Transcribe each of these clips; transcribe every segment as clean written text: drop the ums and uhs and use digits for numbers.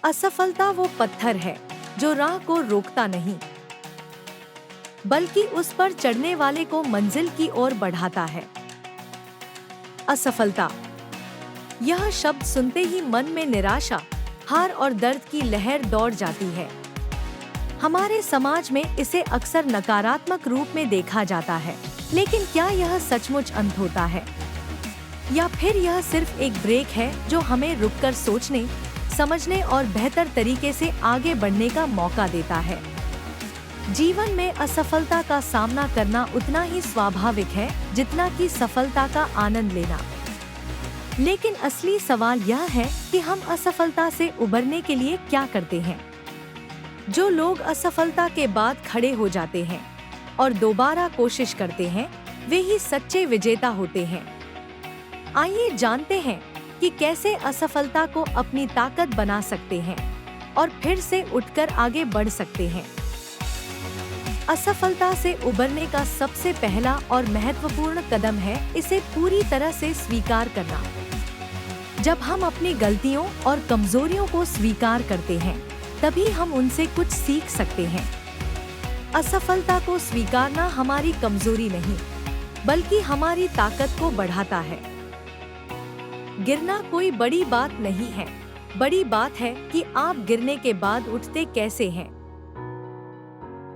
असफलता वो पत्थर है जो राह को रोकता नहीं, बल्कि उस पर चढ़ने वाले को मंजिल की ओर बढ़ाता है। असफलता, यह शब्द सुनते ही मन में निराशा, हार और दर्द की लहर दौड़ जाती है। हमारे समाज में इसे अक्सर नकारात्मक रूप में देखा जाता है, लेकिन क्या यह सचमुच अंत होता है, या फिर यह सिर्फ एक ब्रेक है जो हमें रुककर सोचने, समझने और बेहतर तरीके से आगे बढ़ने का मौका देता है। जीवन में असफलता का सामना करना उतना ही स्वाभाविक है जितना कि सफलता का आनंद लेना। लेकिन असली सवाल यह है कि हम असफलता से उबरने के लिए क्या करते हैं। जो लोग असफलता के बाद खड़े हो जाते हैं और दोबारा कोशिश करते हैं, वे ही सच्चे विजेता होते हैं। आइए जानते हैं कि कैसे असफलता को अपनी ताकत बना सकते हैं और फिर से उठकर आगे बढ़ सकते हैं। असफलता से उबरने का सबसे पहला और महत्वपूर्ण कदम है इसे पूरी तरह से स्वीकार करना। जब हम अपनी गलतियों और कमजोरियों को स्वीकार करते हैं, तभी हम उनसे कुछ सीख सकते हैं। असफलता को स्वीकारना हमारी कमजोरी नहीं, बल्कि हमारी ताकत को बढ़ाता है। गिरना कोई बड़ी बात नहीं है, बड़ी बात है कि आप गिरने के बाद उठते कैसे हैं।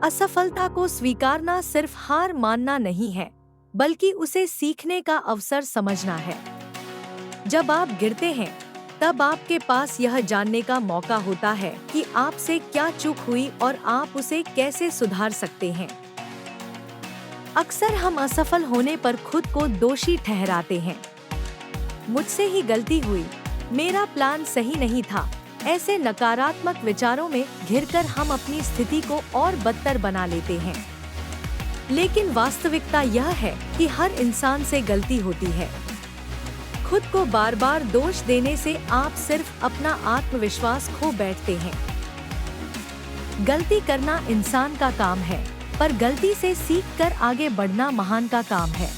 असफलता को स्वीकारना सिर्फ हार मानना नहीं है, बल्कि उसे सीखने का अवसर समझना है। जब आप गिरते हैं, तब आपके पास यह जानने का मौका होता है कि आपसे क्या चूक हुई और आप उसे कैसे सुधार सकते हैं। अक्सर हम असफल होने पर खुद को दोषी ठहराते हैं। मुझसे ही गलती हुई, मेरा प्लान सही नहीं था। ऐसे नकारात्मक विचारों में घिरकर हम अपनी स्थिति को और बदतर बना लेते हैं। लेकिन वास्तविकता यह है कि हर इंसान से गलती होती है। खुद को बार बार दोष देने से आप सिर्फ अपना आत्मविश्वास खो बैठते हैं। गलती करना इंसान का काम है, पर गलती से सीखकर आगे बढ़ना महान का काम है।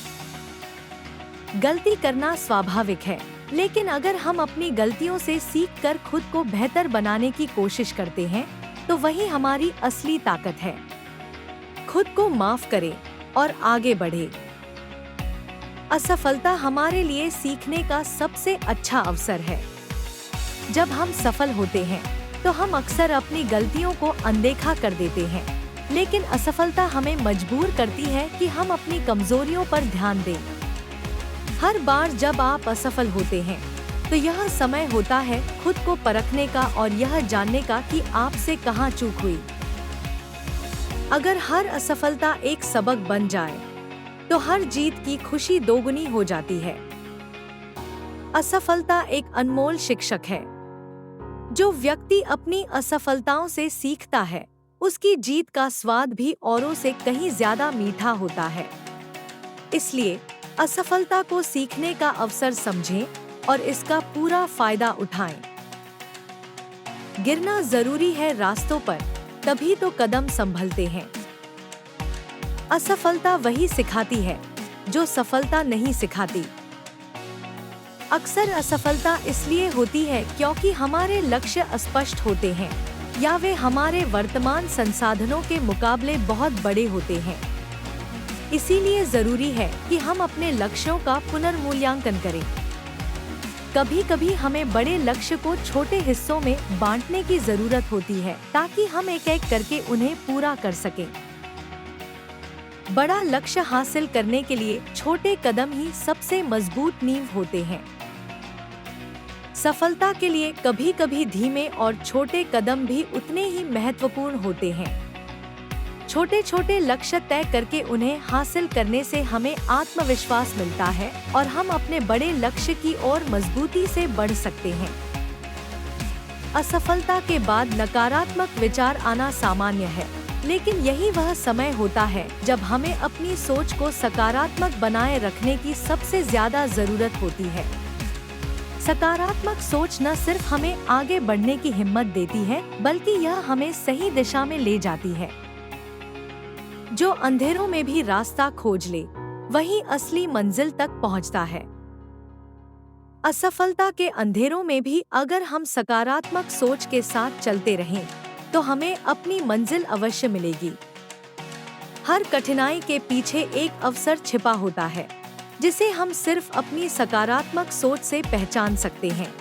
गलती करना स्वाभाविक है, लेकिन अगर हम अपनी गलतियों से सीखकर खुद को बेहतर बनाने की कोशिश करते हैं, तो वही हमारी असली ताकत है। खुद को माफ करें और आगे बढ़े। असफलता हमारे लिए सीखने का सबसे अच्छा अवसर है। जब हम सफल होते हैं, तो हम अक्सर अपनी गलतियों को अनदेखा कर देते हैं, लेकिन असफलता हमें मजबूर करती है कि हम अपनी कमजोरियों पर ध्यान दें। हर बार जब आप असफल होते हैं, तो यह समय होता है खुद को परखने का और यह जानने का कि आपसे कहाँ चूक हुई। अगर हर असफलता एक सबक बन जाए, तो हर जीत की खुशी दोगुनी हो जाती है। असफलता एक अनमोल शिक्षक है। जो व्यक्ति अपनी असफलताओं से सीखता है, उसकी जीत का स्वाद भी औरों से कहीं ज्यादा मीठा होता है। इसलिए असफलता को सीखने का अवसर समझें और इसका पूरा फायदा उठाएं। गिरना जरूरी है रास्तों पर, तभी तो कदम संभलते हैं। असफलता वही सिखाती है जो सफलता नहीं सिखाती। अक्सर असफलता इसलिए होती है क्योंकि हमारे लक्ष्य अस्पष्ट होते हैं, या वे हमारे वर्तमान संसाधनों के मुकाबले बहुत बड़े होते हैं। इसीलिए जरूरी है कि हम अपने लक्ष्यों का पुनर्मूल्यांकन करें। कभी कभी हमें बड़े लक्ष्य को छोटे हिस्सों में बांटने की जरूरत होती है, ताकि हम एक एक करके उन्हें पूरा कर सकें। बड़ा लक्ष्य हासिल करने के लिए छोटे कदम ही सबसे मजबूत नींव होते हैं। सफलता के लिए कभी कभी धीमे और छोटे कदम भी उतने ही महत्वपूर्ण होते हैं। छोटे छोटे लक्ष्य तय करके उन्हें हासिल करने से हमें आत्मविश्वास मिलता है और हम अपने बड़े लक्ष्य की ओर मजबूती से बढ़ सकते हैं। असफलता के बाद नकारात्मक विचार आना सामान्य है, लेकिन यही वह समय होता है जब हमें अपनी सोच को सकारात्मक बनाए रखने की सबसे ज्यादा जरूरत होती है। सकारात्मक सोच न सिर्फ हमें आगे बढ़ने की हिम्मत देती है, बल्कि यह हमें सही दिशा में ले जाती है। जो अंधेरों में भी रास्ता खोज ले, वही असली मंजिल तक पहुंचता है। असफलता के अंधेरों में भी अगर हम सकारात्मक सोच के साथ चलते रहें, तो हमें अपनी मंजिल अवश्य मिलेगी। हर कठिनाई के पीछे एक अवसर छिपा होता है, जिसे हम सिर्फ अपनी सकारात्मक सोच से पहचान सकते हैं।